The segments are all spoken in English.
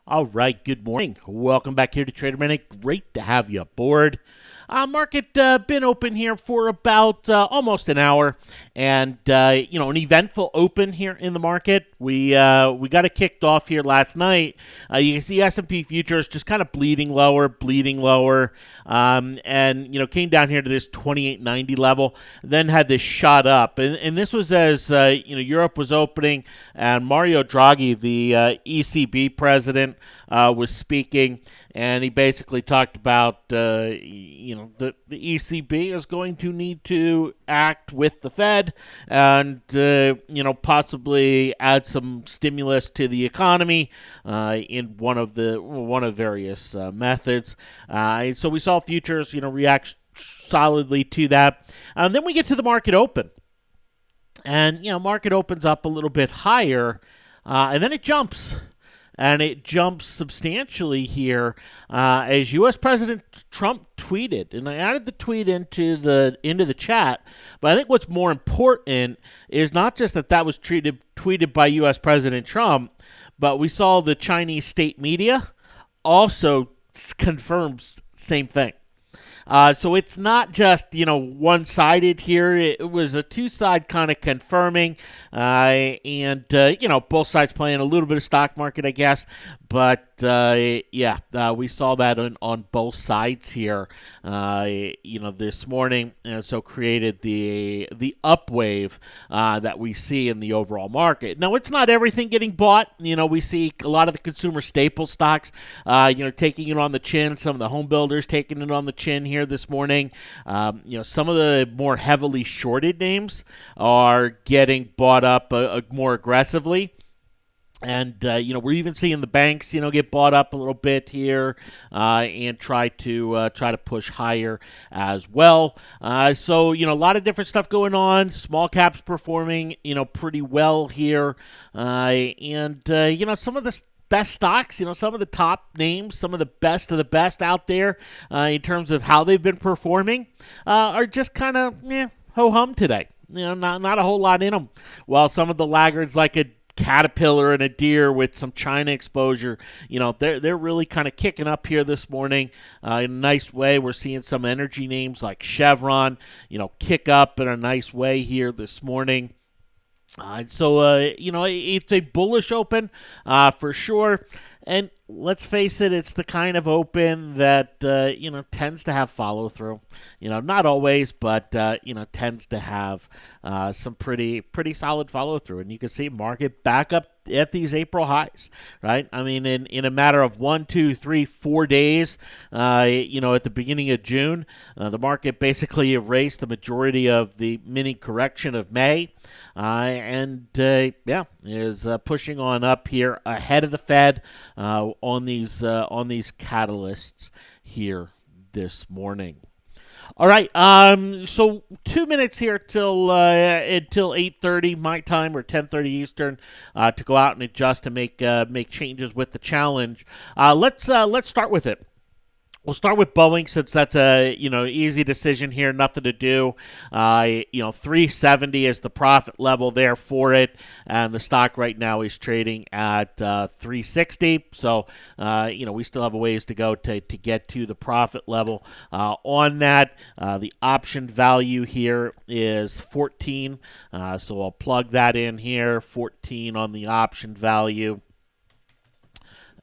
All right, good morning. Welcome back here to Trader Minute. Great to have you aboard. Market been open here for about almost an hour, and an eventful open here in the market. We got it kicked off here last night. You can see S&P futures just kind of bleeding lower, and came down here to this 28.90 level, then had this shot up, and this was as Europe was opening, and Mario Draghi, the ECB president, was speaking, and he basically talked about the ECB is going to need to act with the Fed and possibly add some stimulus to the economy in one of various methods. So we saw futures react solidly to that, and then we get to the market open, and market opens up a little bit higher, and then it jumps. And it jumps substantially here as U.S. President Trump tweeted, and I added the tweet into the chat. But I think what's more important is not just that was tweeted by U.S. President Trump, but we saw the Chinese state media also confirms same thing. So it's not just one-sided here. It was a two-side kind of confirming, and both sides playing a little bit of stock market, I guess. But we saw that on both sides here, this morning, and so created the up wave that we see in the overall market. Now, it's not everything getting bought. We see a lot of the consumer staple stocks, taking it on the chin. Some of the home builders taking it on the chin here this morning. Some of the more heavily shorted names are getting bought up more aggressively. And we're even seeing the banks get bought up a little bit here and try to push higher as well. So a lot of different stuff going on. Small caps performing pretty well here, and some of the best stocks, some of the top names, some of the best out there in terms of how they've been performing are just kind of ho hum today. Not a whole lot in them. While some of the laggards like a Caterpillar and a Deere with some China exposure, they're really kind of kicking up here this morning in a nice way. We're seeing some energy names like Chevron, kick up in a nice way here this morning. So it's a bullish open for sure. And let's face it, it's the kind of open that tends to have follow through. Not always, but tends to have some pretty solid follow through. And you can see market back up at these April highs, right? I mean, in a matter of 1, 2, 3, 4 days, at the beginning of June, the market basically erased the majority of the mini correction of May, and is pushing on up here ahead of the Fed on these catalysts here this morning. All right, so 2 minutes here until 8:30 my time or 10:30 Eastern to go out and adjust and make changes with the challenge. Let's start with it. We'll start with Boeing since that's a easy decision here, nothing to do. 370 is the profit level there for it, and the stock right now is trading at 360. So we still have a ways to go to get to the profit level on that. The option value here is 14, so I'll plug that in here. 14 on the option value.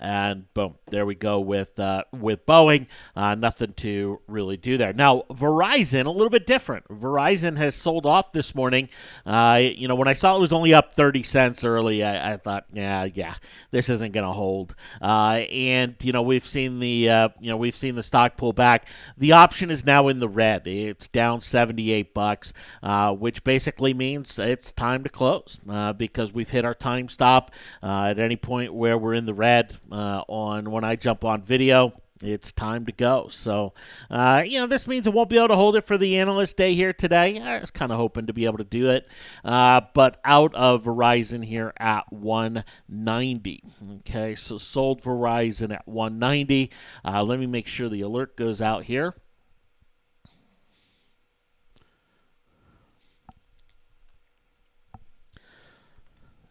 And boom, there we go with Boeing. Nothing to really do there. Now, Verizon, a little bit different. Verizon has sold off this morning. When I saw it was only up 30 cents early, I thought, yeah, this isn't going to hold. And we've seen the stock pull back. The option is now in the red. It's down $78, which basically means it's time to close because we've hit our time stop at any point where we're in the red. On when I jump on video, it's time to go. So, this means I won't be able to hold it for the analyst day here today. I was kind of hoping to be able to do it, but out of Verizon here at 190. Okay, so sold Verizon at 190. Let me make sure the alert goes out here.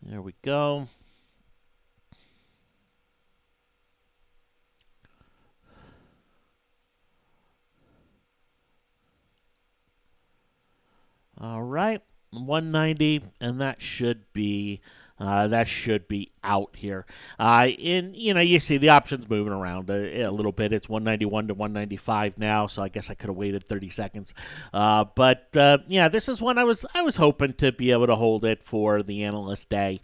There we go. All right, 190, and that should be out here. You see the options moving around a little bit. It's 191 to 195 now, so I guess I could have waited 30 seconds. But this is one I was hoping to be able to hold it for the analyst day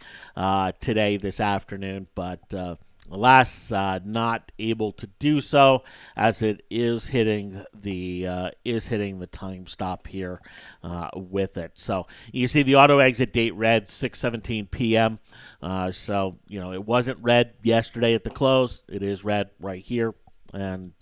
today this afternoon, but. Alas, not able to do so as it is hitting the time stop here with it. So you see the auto exit date read 6:17 p.m. So it wasn't read yesterday at the close. It is read right here, and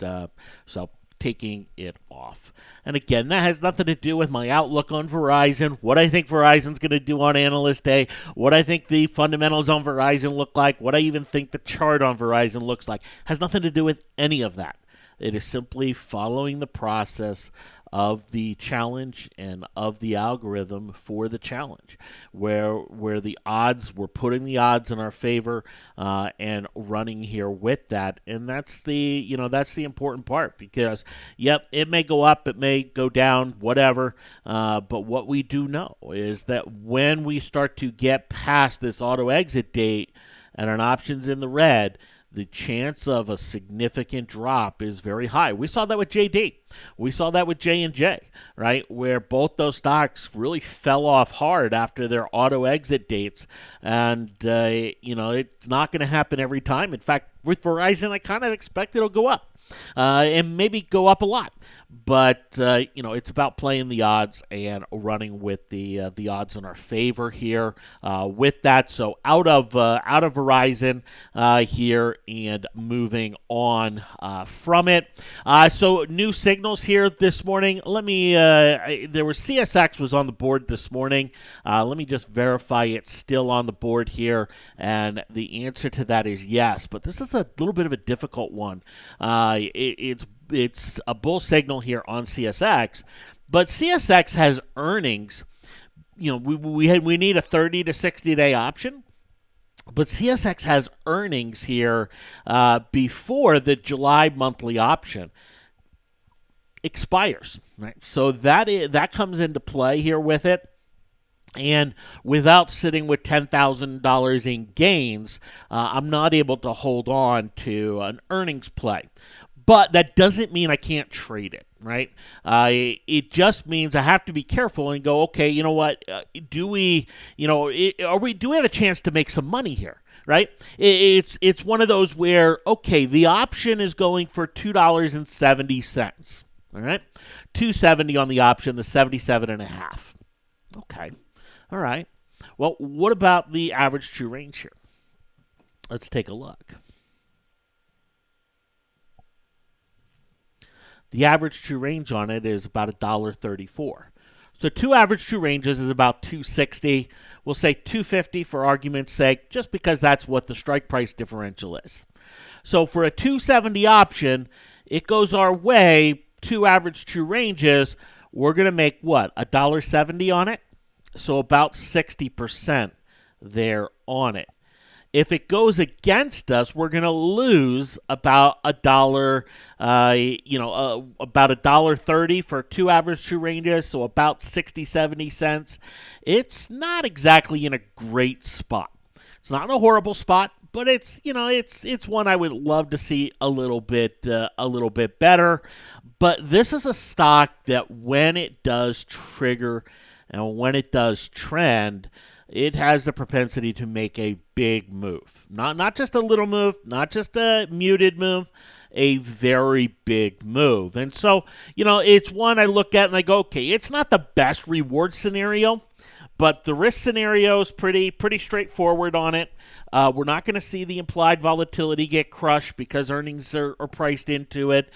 so taking it off. And again, that has nothing to do with my outlook on Verizon, what I think Verizon's going to do on Analyst Day, what I think the fundamentals on Verizon look like, what I even think the chart on Verizon looks like. Has nothing to do with any of that. It is simply following the process of the challenge and of the algorithm for the challenge, where the odds, we're putting the odds in our favor and running here with that, and that's the important part, because it may go up, it may go down, whatever, but what we do know is that when we start to get past this auto exit date and an option's in the red, the chance of a significant drop is very high. We saw that with JD. We saw that with J&J, right, where both those stocks really fell off hard after their auto exit dates. And, it's not going to happen every time. In fact, with Verizon, I kind of expect it'll go up. And maybe go up a lot, but it's about playing the odds and running with the odds in our favor here. With that, so out of Verizon here and moving on from it. So new signals here this morning. Let me. There was CSX was on the board this morning. Let me just verify it's still on the board here, and the answer to that is yes. But this is a little bit of a difficult one. It's a bull signal here on CSX, but CSX has earnings. We need a 30 to 60 day option, but CSX has earnings here before the July monthly option expires. Right, so that comes into play here with it. And without sitting with $10,000 in gains, I'm not able to hold on to an earnings play. But that doesn't mean I can't trade it, right? It just means I have to be careful and go, okay, you know what? Do we have a chance to make some money here? Right? It's one of those where, okay, the option is going for $2.70. All right, $2.70 on the option, the 77.5. Okay. All right. Well, what about the average true range here? Let's take a look. The average true range on it is about $1.34. So two average true ranges is about $2.60. We'll say $2.50 for argument's sake, just because that's what the strike price differential is. So for a $2.70 option, it goes our way, two average true ranges, we're going to make what? $1.70 on it? So about 60% there on it. If it goes against us, we're going to lose about $1, about $1.30 for two average true ranges, so about 60-70 cents. It's not exactly in a great spot. It's not in a horrible spot, but it's one I would love to see a little bit better. But this is a stock that when it does trigger and when it does trend, it has the propensity to make a big move. Not just a little move, not just a muted move, a very big move. And so, it's one I look at and I go, okay, it's not the best reward scenario, but the risk scenario is pretty straightforward on it. We're not going to see the implied volatility get crushed because earnings are priced into it.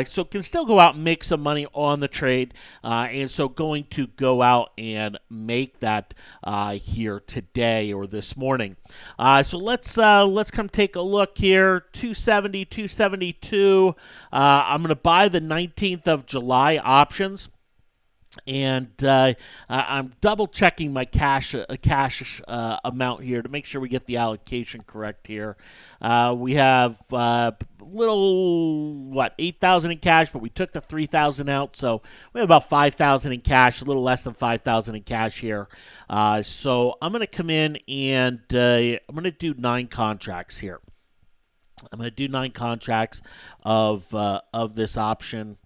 So can still go out and make some money on the trade. And so going to go out and make that here today or this morning. So let's come take a look here. 270, 272. I'm going to buy the 19th of July options. And I'm double checking my cash amount here to make sure we get the allocation correct here. We have little 8,000 in cash, but we took the 3,000 out, so we have about 5,000 in cash, a little less than 5,000 in cash here. So I'm going to come in and I'm going to do 9 contracts here. I'm going to do 9 contracts of this option,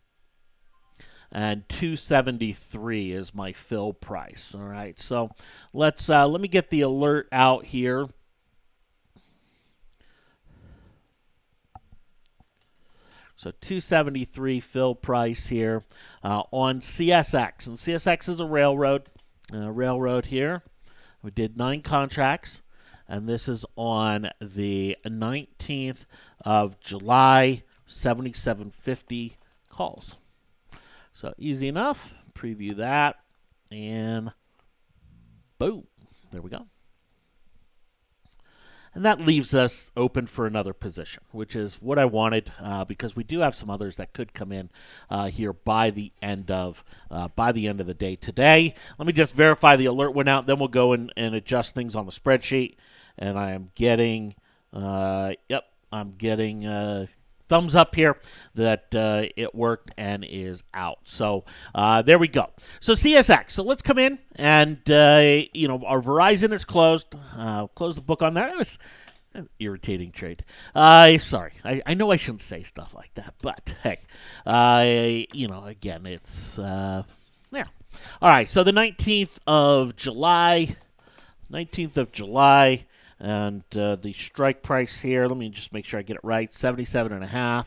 and 273 is my fill price. All right, so let me get the alert out here. So 273 fill price here on CSX, and CSX is a railroad here. We did 9 contracts, and this is on the 19th of July, 7750 calls. So easy enough. Preview that, and boom, there we go. And that leaves us open for another position, which is what I wanted, because we do have some others that could come in here by the end of the day today. Let me just verify the alert went out, then we'll go and adjust things on the spreadsheet. And I am getting, I'm getting thumbs up here that it worked and is out. So there we go. So CSX. So let's come in and our Verizon is closed. Close the book on that. It was an irritating trade. Sorry. I know I shouldn't say stuff like that, but hey, again, it's yeah. All right. So the 19th of July. And the strike price here, let me just make sure I get it right, 77.5.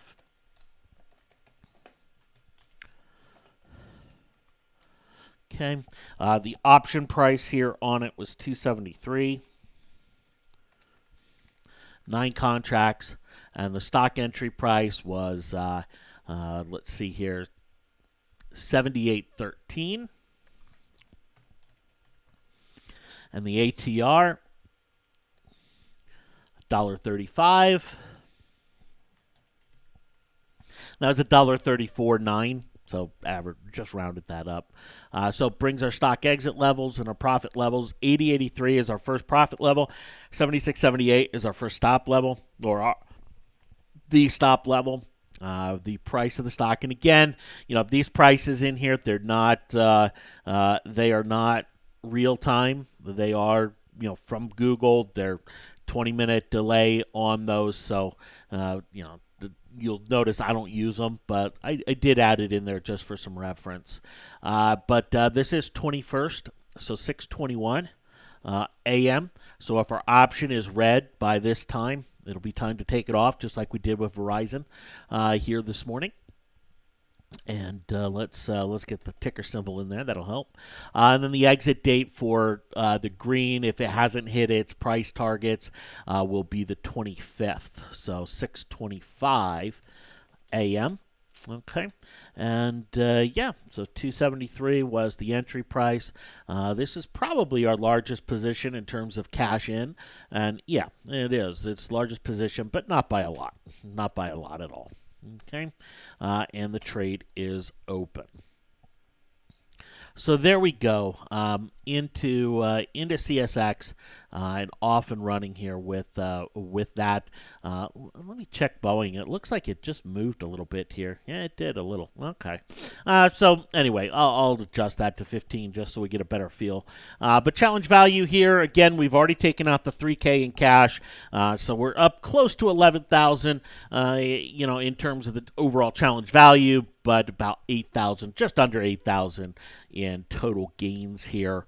Okay. The option price here on it was 273. 9 contracts, and the stock entry price was let's see here, 78.13. And the ATR, $1.35. Now it's $1.34.9, so average, just rounded that up. So it brings our stock exit levels and our profit levels. 80.83 is our first profit level. 76.78 is our first stop level, or the stop level. The price of the stock, and again, these prices in here, they're not, they are not real time. They are, from Google. They're 20-minute delay on those, so you'll notice I don't use them, but I did add it in there just for some reference. But this is 21st, so 6:21 a.m. So if our option is red by this time, it'll be time to take it off, just like we did with Verizon here this morning. And let's get the ticker symbol in there. That'll help. And then the exit date for the green, if it hasn't hit its price targets, will be the 25th. So 6:25 a.m. Okay. And yeah, so 273 was the entry price. This is probably our largest position in terms of cash in. And yeah, it is. It's largest position, but not by a lot. Not by a lot at all. Okay, and the trade is open. So there we go, into CSX, and off and running here with that. Let me check Boeing. It looks like it just moved a little bit here. Yeah, it did a little. Okay. So anyway, I'll adjust that to 15 just so we get a better feel. But challenge value here, again, we've already taken out the $3K in cash, so we're up close to 11,000. In terms of the overall challenge value, but about 8,000, just under 8,000 in total gains here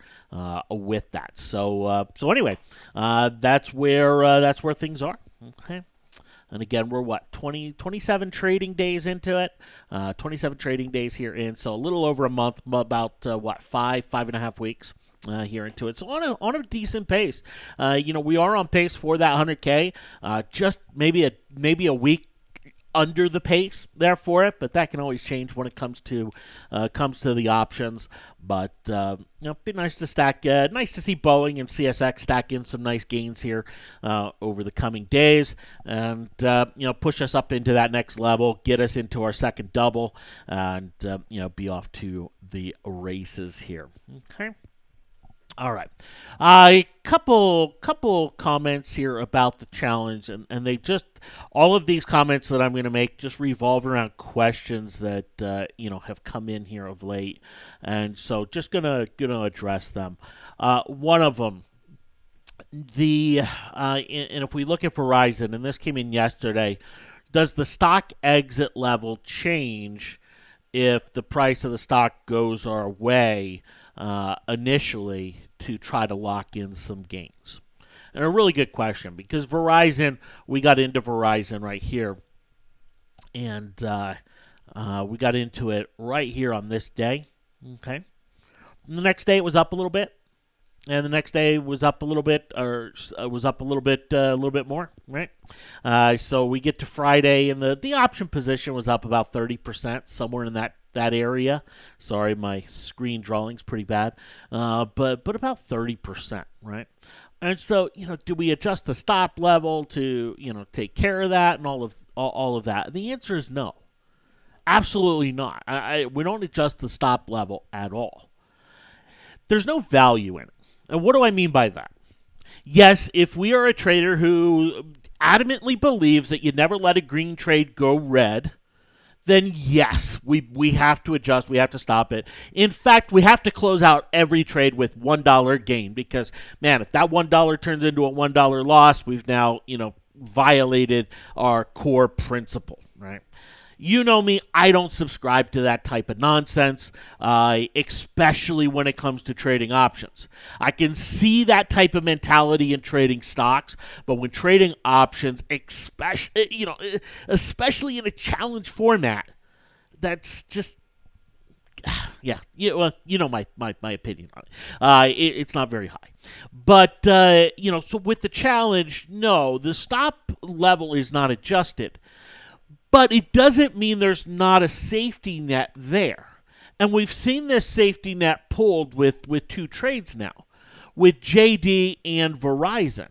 with that. So anyway, that's where things are. Okay. And again, we're 27 trading days into it, 27 trading days here in, so a little over a month, about 5.5 weeks. Here into it, so on a decent pace. We are on pace for that 100K. Just maybe a week under the pace there for it, but that can always change when it comes to the options. But be nice to stack. Nice to see Boeing and CSX stack in some nice gains here over the coming days, and push us up into that next level, get us into our second double, and be off to the races here. Okay. All right. A couple comments here about the challenge, and they just all of these comments that I'm going to make just revolve around questions that have come in here of late, and so just gonna address them. One of them, and if we look at Verizon, and this came in yesterday, does the stock exit level change if the price of the stock goes our way initially to try to lock in some gains? And a really good question because Verizon, we got into Verizon right here, and we got into it right here on this day. Okay. And the next day it was up a little bit, and the next day was up a little bit, or was up a little bit more, right? So we get to Friday, and the option position was up about 30%, somewhere in that area. Sorry, my screen drawing's pretty bad, but about 30%, right? And so, do we adjust the stop level to take care of that and all of that? The answer is no, absolutely not. We don't adjust the stop level at all. There's no value in it. And what do I mean by that? Yes, if we are a trader who adamantly believes that you never let a green trade go red, then yes, we have to adjust. We have to stop it. In fact, we have to close out every trade with $1 gain because, man, if that $1 turns into a $1 loss, we've now, violated our core principle, right? You know me, I don't subscribe to that type of nonsense, especially when it comes to trading options. I can see that type of mentality in trading stocks, but when trading options, especially in a challenge format, that's just, yeah, my opinion on it. It's not very high. But, so with the challenge, no, the stop level is not adjusted. But it doesn't mean there's not a safety net there. And we've seen this safety net pulled with two trades now, with JD and Verizon.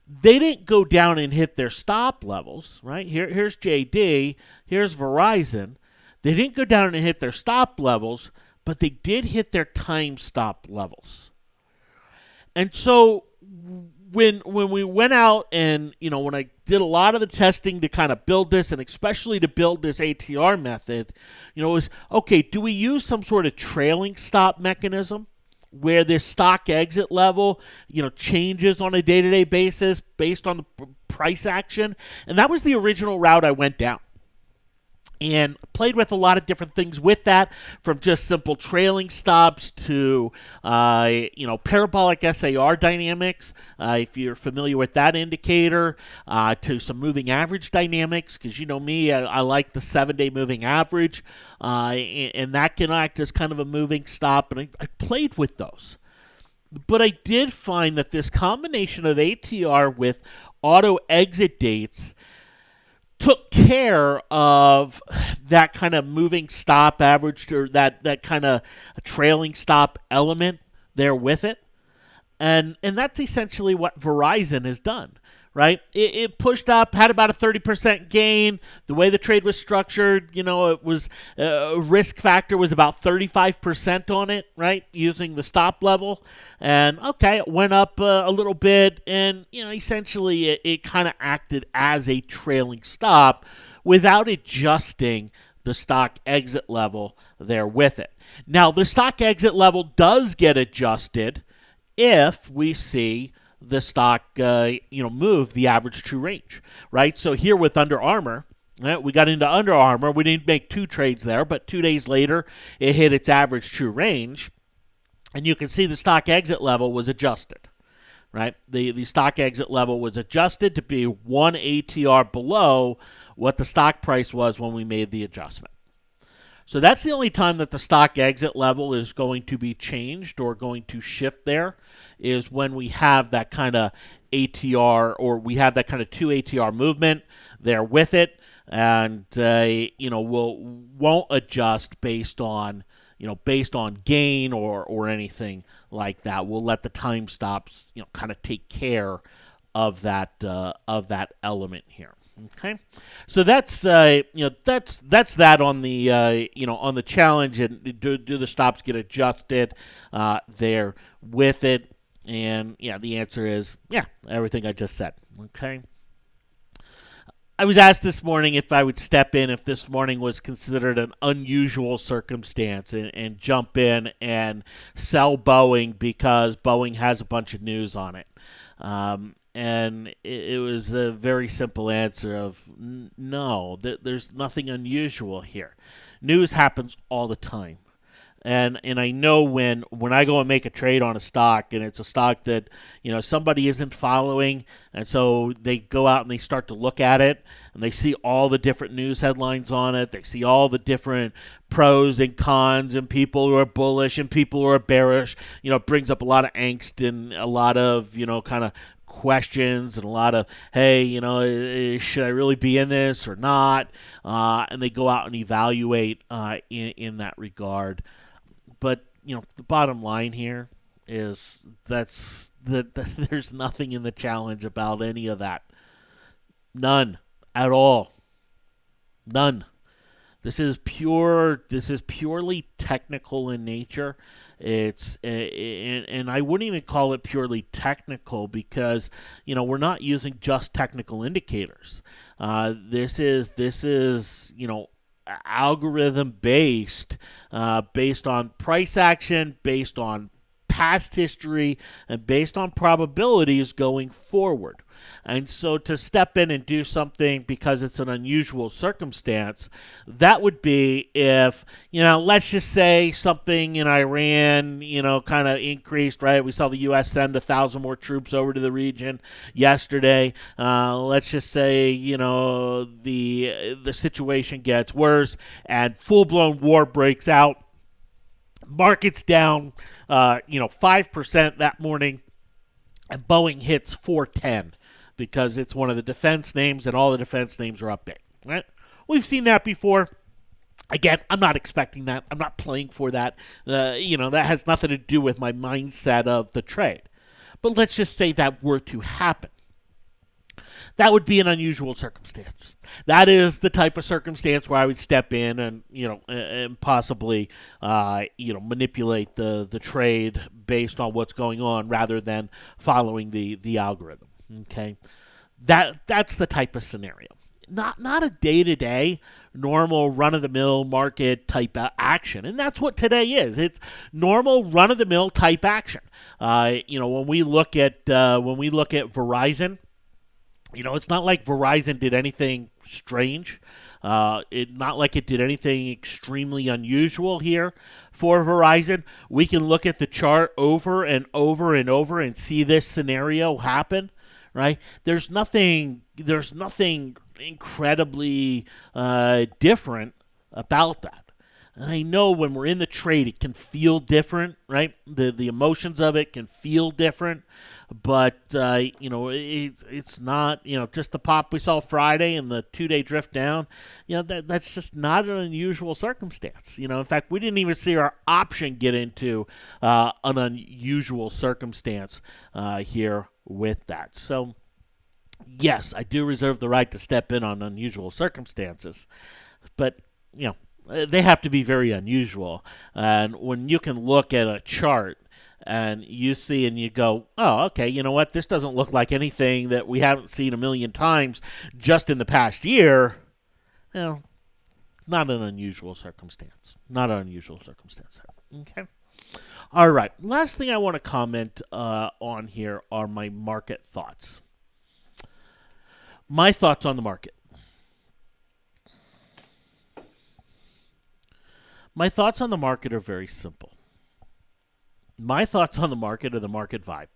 They didn't go down and hit their stop levels, right? Here's JD, here's Verizon. They didn't go down and hit their stop levels, but they did hit their time stop levels. And so when we went out and, when I did a lot of the testing to kind of build this and especially to build this ATR method, it was, okay, do we use some sort of trailing stop mechanism where this stock exit level, changes on a day-to-day basis based on the price action? And that was the original route I went down. And played with a lot of different things with that, from just simple trailing stops to, parabolic SAR dynamics, if you're familiar with that indicator, to some moving average dynamics, because you know me, I like the 7-day moving average, and that can act as kind of a moving stop, and I played with those. But I did find that this combination of ATR with auto exit dates took care of that kind of moving stop average, or that kind of trailing stop element there with it. And that's essentially what Verizon has done, right? It pushed up, had about a 30% gain. The way the trade was structured, it was risk factor was about 35% on it, right? Using the stop level. And okay, it went up a little bit, and essentially it kind of acted as a trailing stop without adjusting the stock exit level there with it. Now, the stock exit level does get adjusted if we see the stock, move the average true range, right? So here with Under Armour, we got into Under Armour. We didn't make two trades there, but 2 days later, it hit its average true range, and you can see the stock exit level was adjusted, right? The stock exit level was adjusted to be 1 ATR below what the stock price was when we made the adjustment. So that's the only time that the stock exit level is going to be changed or going to shift there, is when we have that kind of ATR, or we have that kind of 2 ATR movement there with it, and won't adjust based on gain or anything like that. We'll let the time stops kind of take care of that element here. Okay, so that's that on the on the challenge, and do the stops get adjusted there with it? And yeah, the answer is yeah, everything I just said. Okay. I was asked this morning if I would step in if this morning was considered an unusual circumstance, and jump in and sell Boeing because Boeing has a bunch of news on it. And it was a very simple answer of no, there's nothing unusual here. News happens all the time. And I know when I go and make a trade on a stock, and it's a stock that somebody isn't following, and so they go out and they start to look at it, and they see all the different news headlines on it. They see all the different pros and cons, and people who are bullish and people who are bearish. It brings up a lot of angst and a lot of kind of questions, and a lot of, hey, should I really be in this or not? And they go out and evaluate in that regard. But the bottom line here is that there's nothing in the challenge about any of that. None at all. None. This is purely technical in nature. And I wouldn't even call it purely technical, because we're not using just technical indicators. This is algorithm based on price action, based on past history, and based on probabilities going forward. And so to step in and do something because it's an unusual circumstance, that would be if, let's just say something in Iran, kind of increased, right? We saw the U.S. send 1,000 more troops over to the region yesterday. Let's just say, the situation gets worse and full-blown war breaks out. Market's down, 5% that morning, and Boeing hits 410 because it's one of the defense names, and all the defense names are up big. Right? We've seen that before. Again, I'm not expecting that. I'm not playing for that. That has nothing to do with my mindset of the trade. But let's just say that were to happen. That would be an unusual circumstance. That is the type of circumstance where I would step in and possibly manipulate the trade based on what's going on, rather than following the algorithm. Okay, that's the type of scenario. Not a day-to-day normal run-of-the-mill market type of action. And that's what today is. It's normal run-of-the-mill type action. When we look at Verizon, it's not like Verizon did anything strange. Not like it did anything extremely unusual here for Verizon. We can look at the chart over and over and over and see this scenario happen, right? There's nothing incredibly different about that. And I know when we're in the trade, it can feel different, right? The emotions of it can feel different, but it's not just the pop we saw Friday and the 2-day drift down. That's just not an unusual circumstance. In fact, we didn't even see our option get into an unusual circumstance here with that. So yes, I do reserve the right to step in on unusual circumstances, but they have to be very unusual. And when you can look at a chart and you see and you go, oh, okay, you know what? This doesn't look like anything that we haven't seen a million times just in the past year. Not an unusual circumstance. Not an unusual circumstance. Okay. All right. Last thing I want to comment on here are my market thoughts. My thoughts on the market. My thoughts on the market are very simple. My thoughts on the market are the market vibe.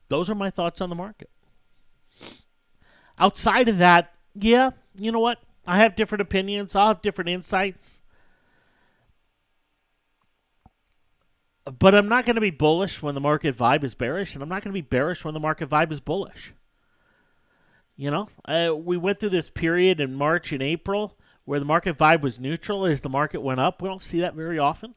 Those are my thoughts on the market. Outside of that, yeah, you know what? I have different opinions. I'll have different insights. But I'm not going to be bullish when the market vibe is bearish, and I'm not going to be bearish when the market vibe is bullish. We went through this period in March and April where the market vibe was neutral as the market went up. We don't see that very often.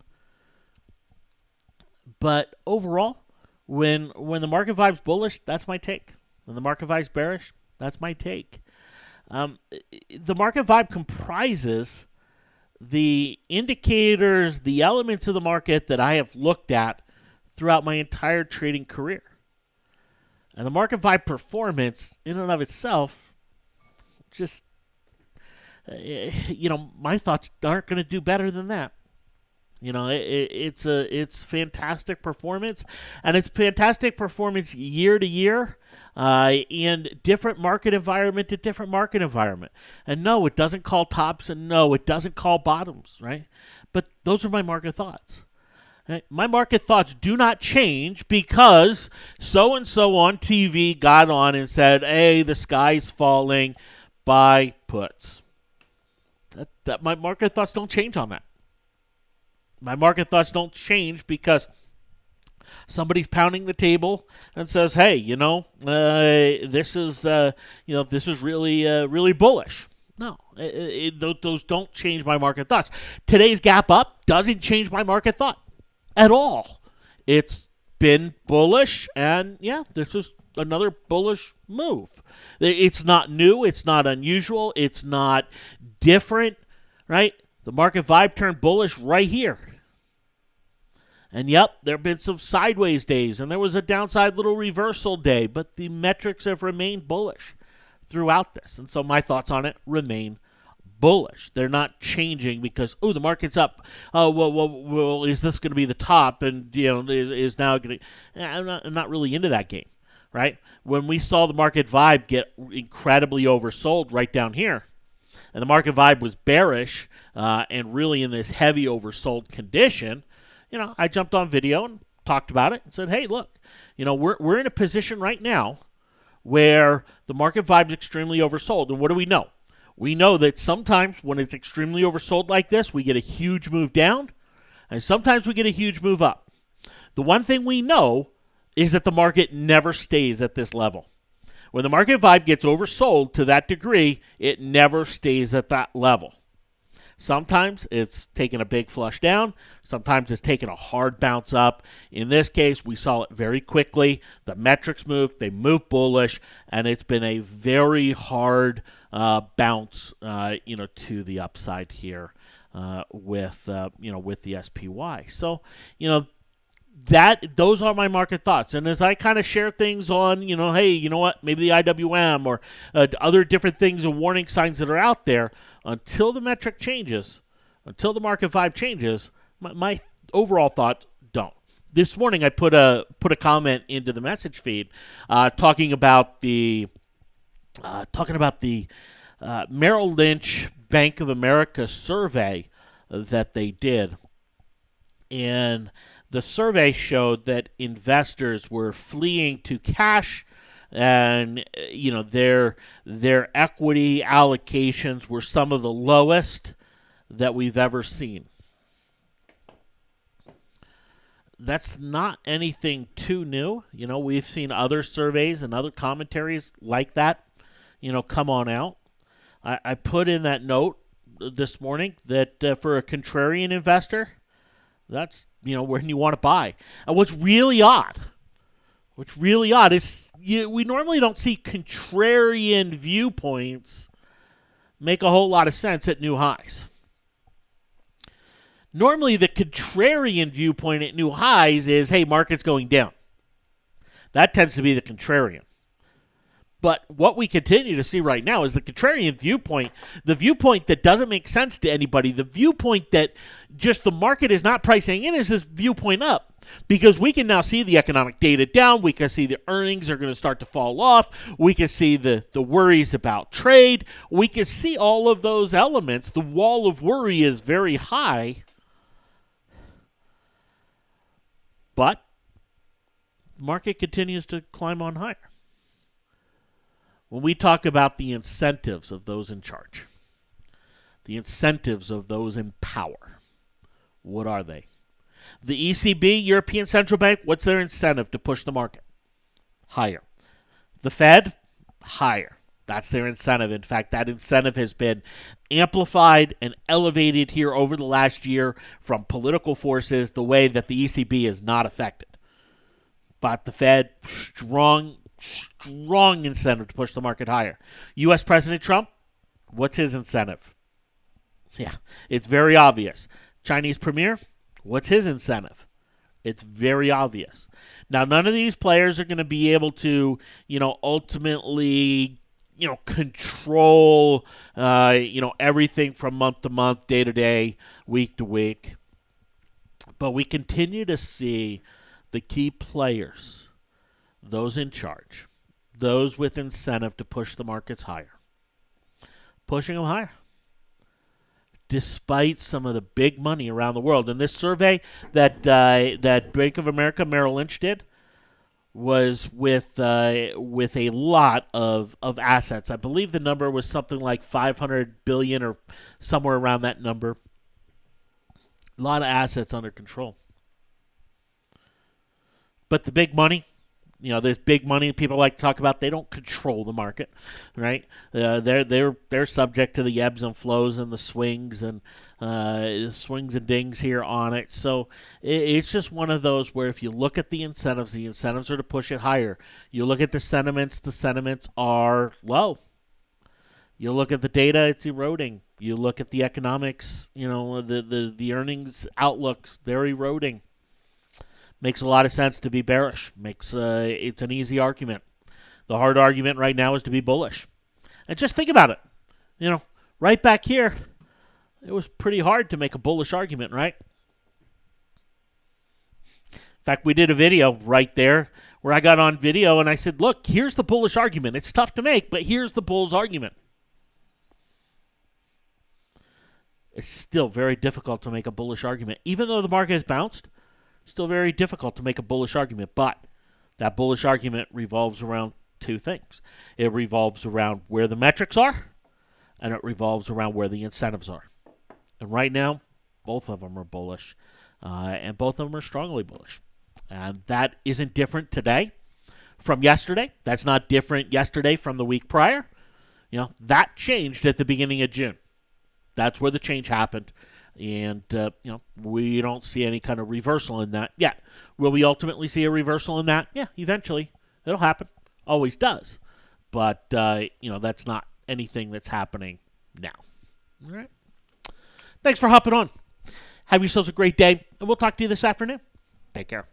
But overall, when the market vibe's bullish, that's my take. When the market vibe's bearish, That's my take. The market vibe comprises the indicators, the elements of the market that I have looked at throughout my entire trading career. And the market vibe performance, in and of itself, just, my thoughts aren't going to do better than that. It's fantastic performance, and it's fantastic performance year to year, in different market environment to different market environment. And no, it doesn't call tops, and no, it doesn't call bottoms, right? But those are my market thoughts. Right? My market thoughts do not change because so-and-so on TV got on and said, hey, the sky's falling, buy puts. That my market thoughts don't change on that. My market thoughts don't change because somebody's pounding the table and says, "Hey, this is really bullish." No, those don't change my market thoughts. Today's gap up doesn't change my market thought at all. It's been bullish, and this is another bullish move. It's not new. It's not unusual. It's not different, right? The market vibe turned bullish right here. And yep, there have been some sideways days, and there was a downside little reversal day, but the metrics have remained bullish throughout this. And so my thoughts on it remain bullish. They're not changing because, the market's up. Well, is this going to be the top? And, is now going to... I'm not really into that game, right? When we saw the market vibe get incredibly oversold right down here, and the market vibe was bearish and really in this heavy oversold condition, I jumped on video and talked about it and said, hey, look, we're in a position right now where the market vibe is extremely oversold. And what do we know? We know that sometimes when it's extremely oversold like this, we get a huge move down, and sometimes we get a huge move up. The one thing we know is that the market never stays at this level. When the market vibe gets oversold to that degree, it never stays at that level. Sometimes it's taking a big flush down. Sometimes it's taking a hard bounce up. In this case, we saw it very quickly. The metrics moved. They moved bullish, and it's been a very hard bounce, to the upside here with the SPY. So, those are my market thoughts. And as I kind of share things on, hey, you know what, maybe the IWM or other different things and warning signs that are out there, until the metric changes, until the market vibe changes, my overall thoughts don't. This morning I put a comment into the message feed talking about the Merrill Lynch Bank of America survey that they did. And the survey showed that investors were fleeing to cash, and their equity allocations were some of the lowest that we've ever seen. That's not anything too new. We've seen other surveys and other commentaries like that, come on out. I put in that note this morning that for a contrarian investor, that's, when you want to buy. And what's really odd is we normally don't see contrarian viewpoints make a whole lot of sense at new highs. Normally, the contrarian viewpoint at new highs is, hey, market's going down. That tends to be the contrarian. But what we continue to see right now is the contrarian viewpoint, the viewpoint that doesn't make sense to anybody, the viewpoint that just the market is not pricing in, is this viewpoint up. Because we can now see the economic data down. We can see the earnings are going to start to fall off. We can see the worries about trade. We can see all of those elements. The wall of worry is very high. But the market continues to climb on higher. When we talk about the incentives of those in charge, the incentives of those in power, what are they? The ECB, European Central Bank, what's their incentive to push the market? Higher. The Fed, higher. That's their incentive. In fact, that incentive has been amplified and elevated here over the last year from political forces, the way that the ECB is not affected. But the Fed, strong strong incentive to push the market higher. U.S. President Trump, what's his incentive? Yeah, it's very obvious. Chinese Premier, what's his incentive? It's very obvious. Now, none of these players are going to be able to, ultimately, control, everything from month to month, day to day, week to week. But we continue to see the key players, those in charge, those with incentive to push the markets higher, pushing them higher, despite some of the big money around the world. And this survey that Bank of America Merrill Lynch did was with a lot of assets. I believe the number was something like 500 billion or somewhere around that number. A lot of assets under control. But the big money, this big money people like to talk about, they don't control the market, right? They're subject to the ebbs and flows and the swings and dings here on it. So it's just one of those where if you look at the incentives are to push it higher. You look at the sentiments are low. You look at the data, it's eroding. You look at the economics, the earnings outlooks, they're eroding. Makes a lot of sense to be bearish. It's an easy argument. The hard argument right now is to be bullish. And just think about it. Right back here, it was pretty hard to make a bullish argument, right? In fact, we did a video right there where I got on video and I said, look, here's the bullish argument. It's tough to make, but here's the bull's argument. It's still very difficult to make a bullish argument. Even though the market has bounced, still very difficult to make a bullish argument. But that bullish argument revolves around two things. It revolves around where the metrics are, and it revolves around where the incentives are. And right now, both of them are bullish, and both of them are strongly bullish. And that isn't different today from yesterday. That's not different yesterday from the week prior. That changed at the beginning of June. That's where the change happened. And, we don't see any kind of reversal in that yet. Will we ultimately see a reversal in that? Yeah, eventually. It'll happen. Always does. But, that's not anything that's happening now. All right. Thanks for hopping on. Have yourselves a great day, and we'll talk to you this afternoon. Take care.